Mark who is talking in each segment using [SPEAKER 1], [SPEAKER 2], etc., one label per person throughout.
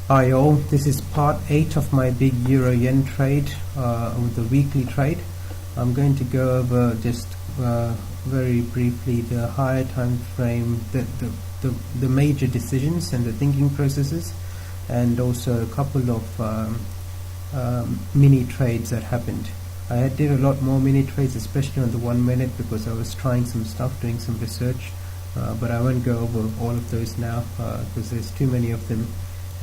[SPEAKER 1] Hi all, this is part 8 of my big Euro Yen trade with the weekly trade. I'm going to go over just very briefly the higher time frame, the major decisions and the thinking processes, and also a couple of mini trades that happened. I did a lot more mini trades, especially on the 1 minute, because I was trying some stuff, doing some research, but I won't go over all of those now because there's too many of them.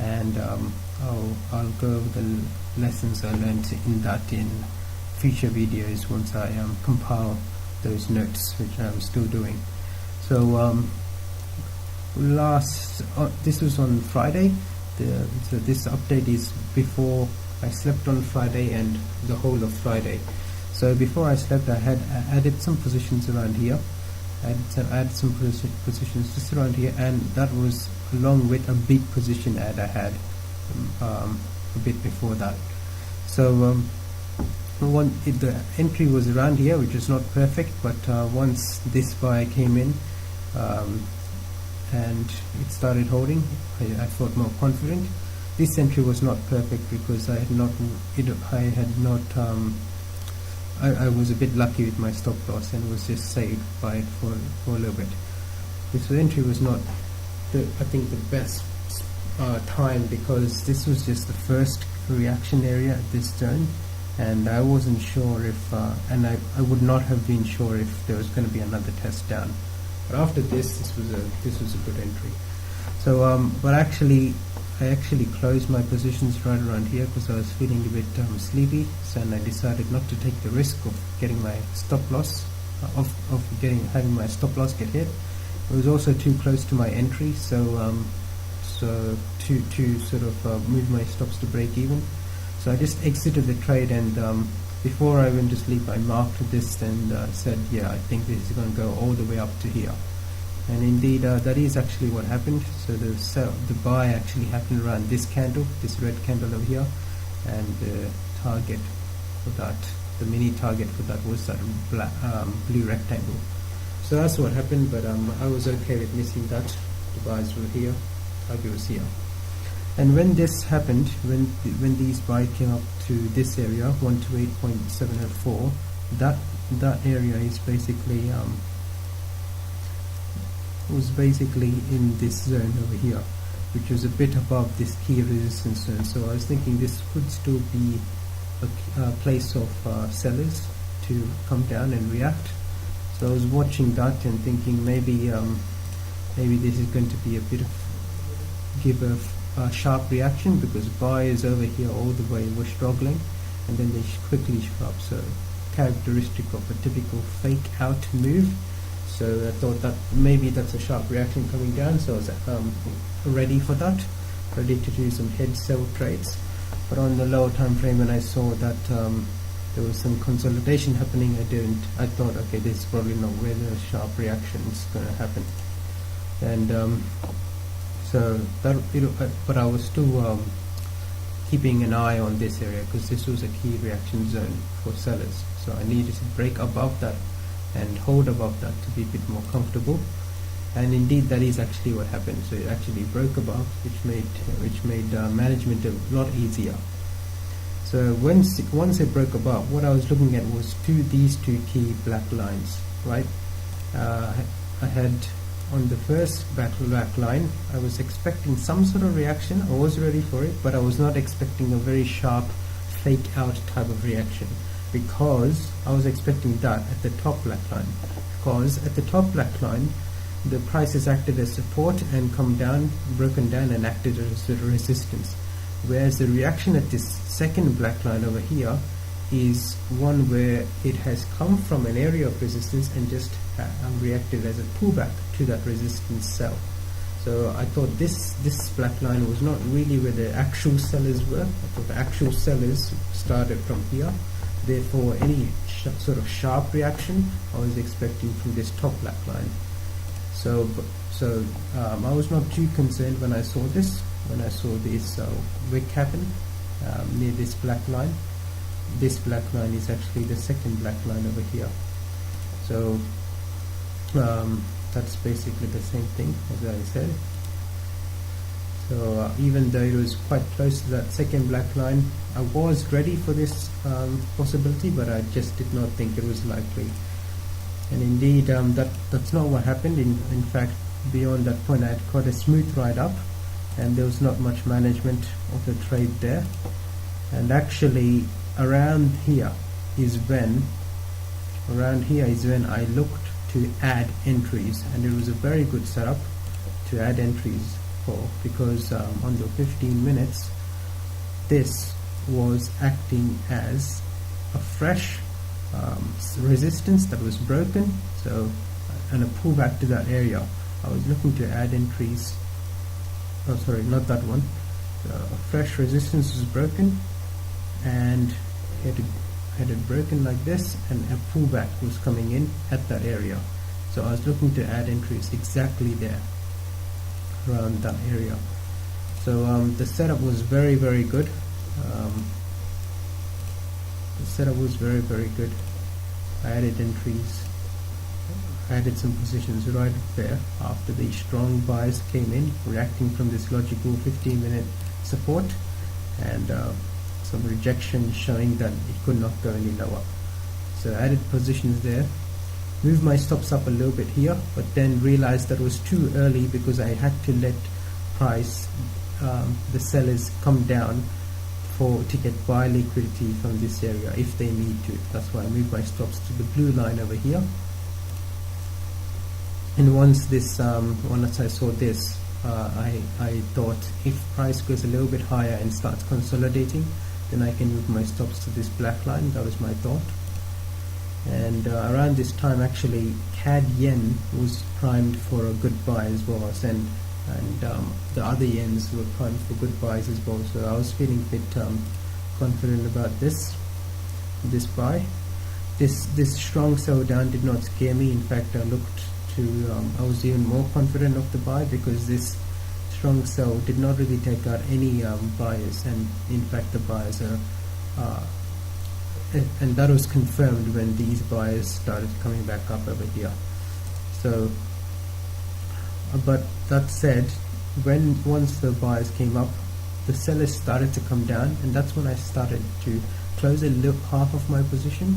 [SPEAKER 1] And I'll go over the lessons I learned in that in future videos once I compile those notes, which I'm still doing. So this was on Friday. So this update is before I slept on Friday and the whole of Friday. So before I slept, I had added some positions around here. I added some positions just around here, and that was along with a big position add I had a bit before that. So the entry was around here, which is not perfect, but once this buy came in and it started holding, I felt more confident. This entry was not perfect because I was a bit lucky with my stop loss and was just saved by it for a little bit. This entry was not, I think, the best time, because this was just the first reaction area at this zone, and I wasn't sure if, and I would not have been sure if there was going to be another test down. But after this was a good entry. So, but actually, I actually closed my positions right around here because I was feeling a bit sleepy, and I decided not to take the risk of getting my stop loss, having my stop loss get hit. It was also too close to my entry, so to sort of move my stops to break even. So I just exited the trade, and before I went to sleep, I marked this and said, yeah, I think this is going to go all the way up to here. And indeed, that is actually what happened. So the buy actually happened around this candle, this red candle over here, and the target for that, the mini target for that, was that blue rectangle. So that's what happened, but I was okay with missing that. The buys were here, target was here. And when this happened, when these buys came up to this area, 128.704, that area is basically was basically in this zone over here, which was a bit above this key resistance zone. So I was thinking this could still be a place of sellers to come down and react. So I was watching that and thinking maybe this is going to be a bit of a sharp reaction, because buyers over here all the way were struggling, and then they quickly shot up. So characteristic of a typical fake out move. So I thought that maybe that's a sharp reaction coming down, so I was ready for that, ready to do some head sell trades. But on the lower time frame, when I saw that there was some consolidation happening, I thought, okay, this is probably not where the sharp reaction is going to happen. And so that, but I was still keeping an eye on this area, because this was a key reaction zone for sellers. So I needed to break above that and hold above that to be a bit more comfortable, and indeed that is actually what happened. So it actually broke above, which made management a lot easier. So once it broke above, what I was looking at was these two key black lines, right? I had on the first black line, I was expecting some sort of reaction. I was ready for it, but I was not expecting a very sharp fake out type of reaction, because I was expecting that at the top black line. Because at the top black line, the price has acted as support and come down, broken down, and acted as a resistance. Whereas the reaction at this second black line over here is one where it has come from an area of resistance and just reacted as a pullback to that resistance cell. So I thought this black line was not really where the actual sellers were. I thought the actual sellers started from here. Therefore, any sort of sharp reaction I was expecting from this top black line. So I was not too concerned when I saw this. When I saw this wick happen near this black line. This black line is actually the second black line over here. So that's basically the same thing as I said. So even though it was quite close to that second black line, I was ready for this possibility, but I just did not think it was likely. And indeed, that's not what happened. In fact, beyond that point, I had got a smooth ride up, and there was not much management of the trade there. And actually, around here is when I looked to add entries, and it was a very good setup to add entries for, because on the 15 minutes, this was acting as a fresh resistance that was broken, so and a pullback to that area. I was looking to add entries. Oh, sorry, not that one. A fresh resistance was broken, and it had broken like this, and a pullback was coming in at that area. So I was looking to add entries exactly there, around that area. So the setup was very, very good. The setup was very, very good. I added entries. I added some positions right there after the strong buys came in, reacting from this logical 15-minute support, and some rejection showing that it could not go any lower. So I added positions there, moved my stops up a little bit here, but then realized that it was too early because I had to let price, the sellers, come down to get buy liquidity from this area if they need to. That's why I moved my stops to the blue line over here. And once I saw this, I thought if price goes a little bit higher and starts consolidating, then I can move my stops to this black line. That was my thought. And around this time, actually, CAD yen was primed for a good buy as well, and the other yens were primed for good buys as well. So I was feeling a bit confident about this buy. This strong sell down did not scare me. In fact, I was even more confident of the buy, because this strong sell did not really take out any buyers, and in fact the buyers are and that was confirmed when these buyers started coming back up over here. So but that said, once the buyers came up, the sellers started to come down, and that's when I started to close half of my position,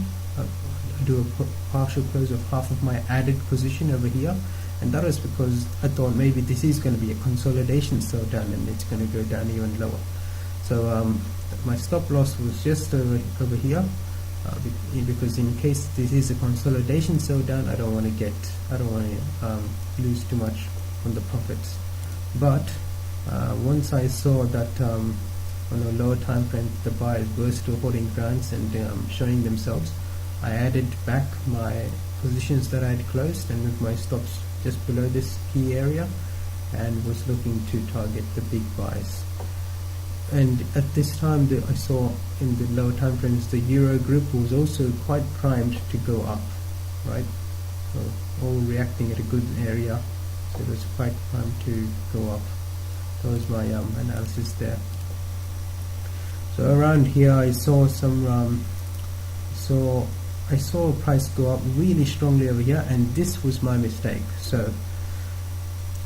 [SPEAKER 1] do a partial close of half of my added position over here. And that was because I thought maybe this is going to be a consolidation sell down, and it's going to go down even lower. So my stop loss was just over here, because in case this is a consolidation sell down, I don't want to lose too much on the profits. But once I saw that on a lower time frame the buyers were still holding grounds and showing themselves, I added back my positions that I had closed and moved my stops just below this key area, and was looking to target the big buys. And at this time, I saw in the lower time frames the Euro group was also quite primed to go up, right? So all reacting at a good area, so it was quite primed to go up. That was my analysis there. So around here, I saw I saw price go up really strongly over here, and this was my mistake. So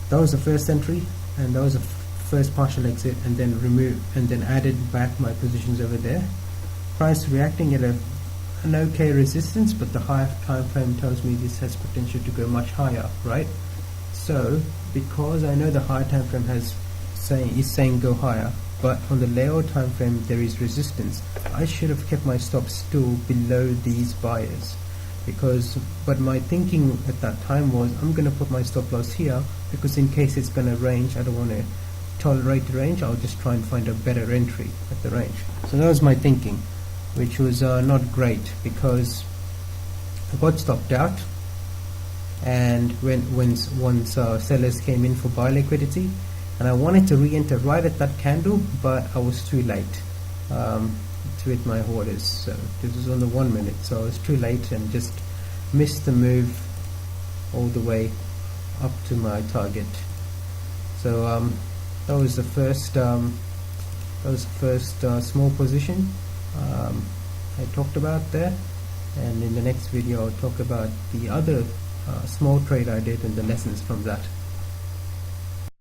[SPEAKER 1] that was the first entry, and that was the first partial exit, and then added back my positions over there. Price reacting at an okay resistance, but the higher time frame tells me this has potential to go much higher, right? So because I know the higher time frame is saying go higher, but on the lower time frame there is resistance, I should have kept my stops still below these buyers, but my thinking at that time was, I'm going to put my stop loss here, because in case it's going to range, I don't want to tolerate the range, I'll just try and find a better entry at the range. So that was my thinking, which was not great, because I got stopped out, and once sellers came in for buy liquidity, and I wanted to re-enter right at that candle, but I was too late to hit my orders. So this was on the 1 minute, so I was too late and just missed the move all the way up to my target. So that was the first small position I talked about there, and in the next video I'll talk about the other small trade I did and the lessons from that.